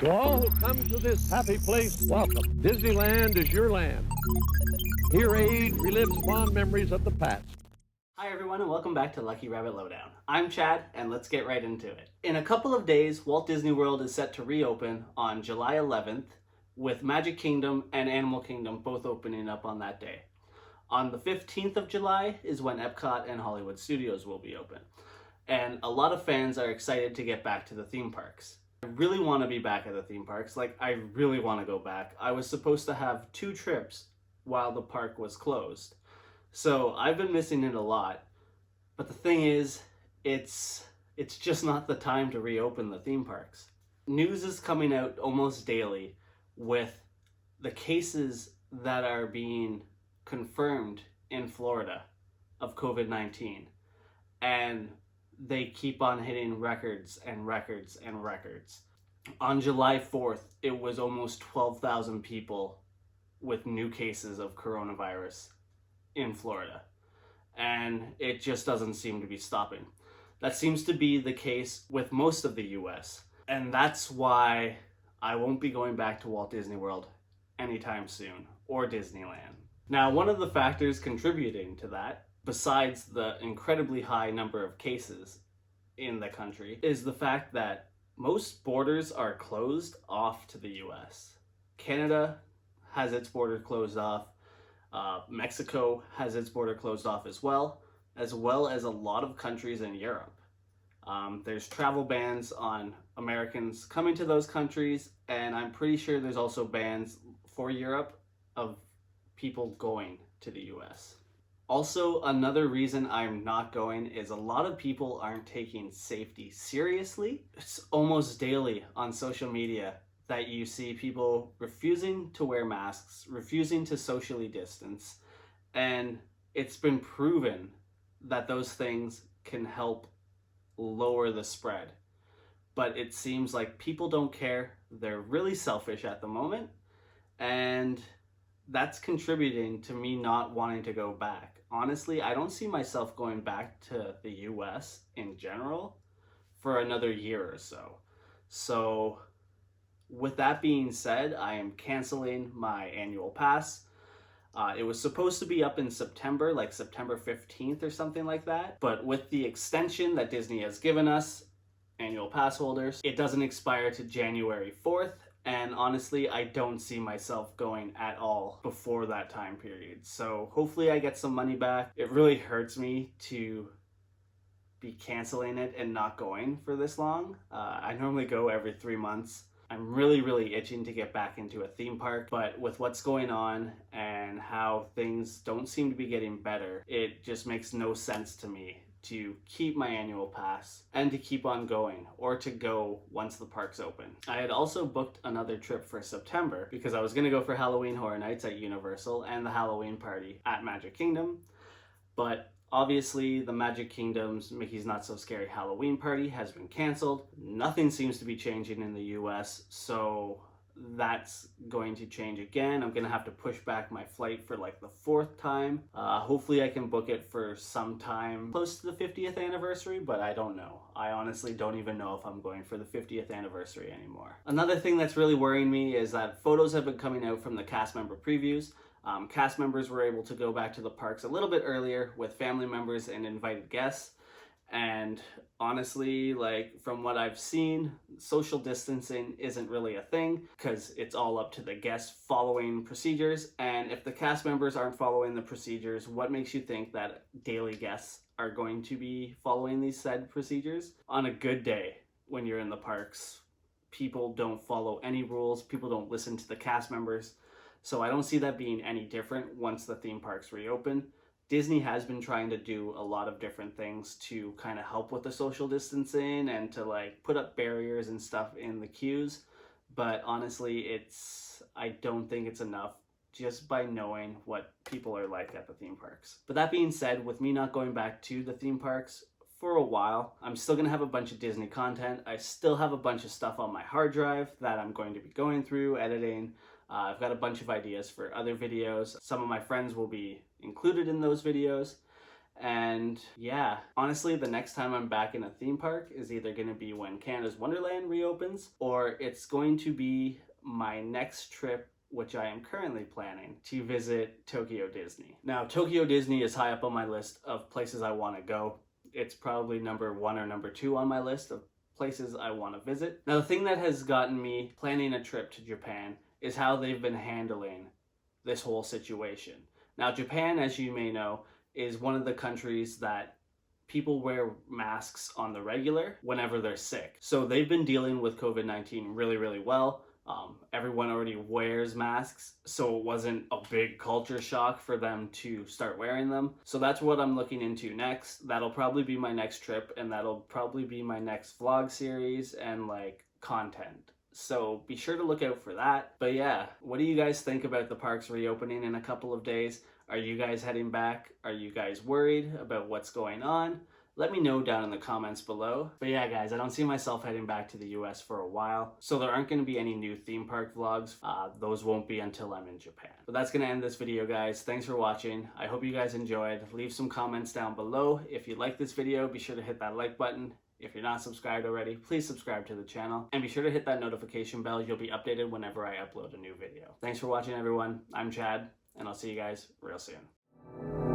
To all who come to this happy place, welcome. Disneyland is your land. Here age relives fond memories of the past. Hi everyone and welcome back to Lucky Rabbit Lowdown. I'm Chad and let's get right into it. In a couple of days, Walt Disney World is set to reopen on July 11th with Magic Kingdom and Animal Kingdom both opening up on that day. On the 15th of July is when Epcot and Hollywood Studios will be open. And a lot of fans are excited to get back to the theme parks. I really want to be back at the theme parks. I really want to go back. I was supposed to have 2 trips while the park was closed. So I've been missing it a lot. But the thing is, it's just not the time to reopen the theme parks. News is coming out almost daily with the cases that are being confirmed in Florida of COVID-19. And they keep on hitting records and records and records. On July 4th, it was almost 12,000 people with new cases of coronavirus in Florida. And it just doesn't seem to be stopping. That seems to be the case with most of the US. And that's why I won't be going back to Walt Disney World anytime soon, or Disneyland. Now, one of the factors contributing to that, besides the incredibly high number of cases in the country, is the fact that most borders are closed off to the US. Canada has its border closed off. Mexico has its border closed off as well as a lot of countries in Europe. There's travel bans on Americans coming to those countries, and I'm pretty sure there's also bans for Europe of people going to the US. Also, another reason I'm not going is a lot of people aren't taking safety seriously. It's almost daily on social media that you see people refusing to wear masks, refusing to socially distance, and it's been proven that those things can help lower the spread. But it seems like people don't care. They're really selfish at the moment, and that's contributing to me not wanting to go back. Honestly, I don't see myself going back to the US in general for another year or so. So with that being said, I am canceling my annual pass. It was supposed to be up in September, like September 15th or something like that. But with the extension that Disney has given us, annual pass holders, it doesn't expire to January 4th. And honestly, I don't see myself going at all before that time period. So hopefully I get some money back. It really hurts me to be canceling it and not going for this long. I normally go every 3 months. I'm really itching to get back into a theme park, but with what's going on and how things don't seem to be getting better, it just makes no sense to me to keep my annual pass and to keep on going, or to go once the park's open. I had also booked another trip for September because I was going to go for Halloween Horror Nights at Universal and the Halloween party at Magic Kingdom, but obviously the Magic Kingdom's Mickey's Not So Scary Halloween party has been canceled. Nothing seems to be changing in the US, so that's going to change again. I'm gonna have to push back my flight for like the 4th time. Hopefully I can book it for some time close to the 50th anniversary, but I don't know. I honestly don't even know if I'm going for the 50th anniversary anymore. Another thing that's really worrying me is that photos have been coming out from the cast member previews. Cast members were able to go back to the parks a little bit earlier with family members and invited guests. And honestly, from what I've seen, social distancing isn't really a thing because it's all up to the guests following procedures. And if the cast members aren't following the procedures, what makes you think that daily guests are going to be following these said procedures? On a good day, when you're in the parks, people don't follow any rules. People don't listen to the cast members. So I don't see that being any different once the theme parks reopen. Disney has been trying to do a lot of different things to kind of help with the social distancing and to put up barriers and stuff in the queues. But honestly, I don't think it's enough just by knowing what people are like at the theme parks. But that being said, with me not going back to the theme parks for a while, I'm still gonna have a bunch of Disney content. I still have a bunch of stuff on my hard drive that I'm going to be going through, editing. I've got a bunch of ideas for other videos. Some of my friends will be included in those videos. And yeah, honestly, the next time I'm back in a theme park is either going to be when Canada's Wonderland reopens, or it's going to be my next trip, which I am currently planning, to visit Tokyo Disney. Now, Tokyo Disney is high up on my list of places I want to go. It's probably number 1 or number 2 on my list of places I want to visit. Now, the thing that has gotten me planning a trip to Japan is how they've been handling this whole situation. Now, Japan, as you may know, is one of the countries that people wear masks on the regular whenever they're sick. So they've been dealing with COVID-19 really, really well. Everyone already wears masks, so it wasn't a big culture shock for them to start wearing them. So that's what I'm looking into next. That'll probably be my next trip, and that'll probably be my next vlog series and like content. So be sure to look out for that. But yeah, what do you guys think about the parks reopening in a couple of days? Are you guys heading back? Are you guys worried about what's going on? Let me know down in the comments below. But yeah, guys, I don't see myself heading back to the US for a while, so there aren't going to be any new theme park vlogs. Those won't be until I'm in Japan. But that's going to end this video, guys. Thanks for watching. I hope you guys enjoyed. Leave some comments down below. If you like this video, be sure to hit that like button. If you're not subscribed already, please subscribe to the channel. And be sure to hit that notification bell. You'll be updated whenever I upload a new video. Thanks for watching, everyone. I'm Chad, and I'll see you guys real soon.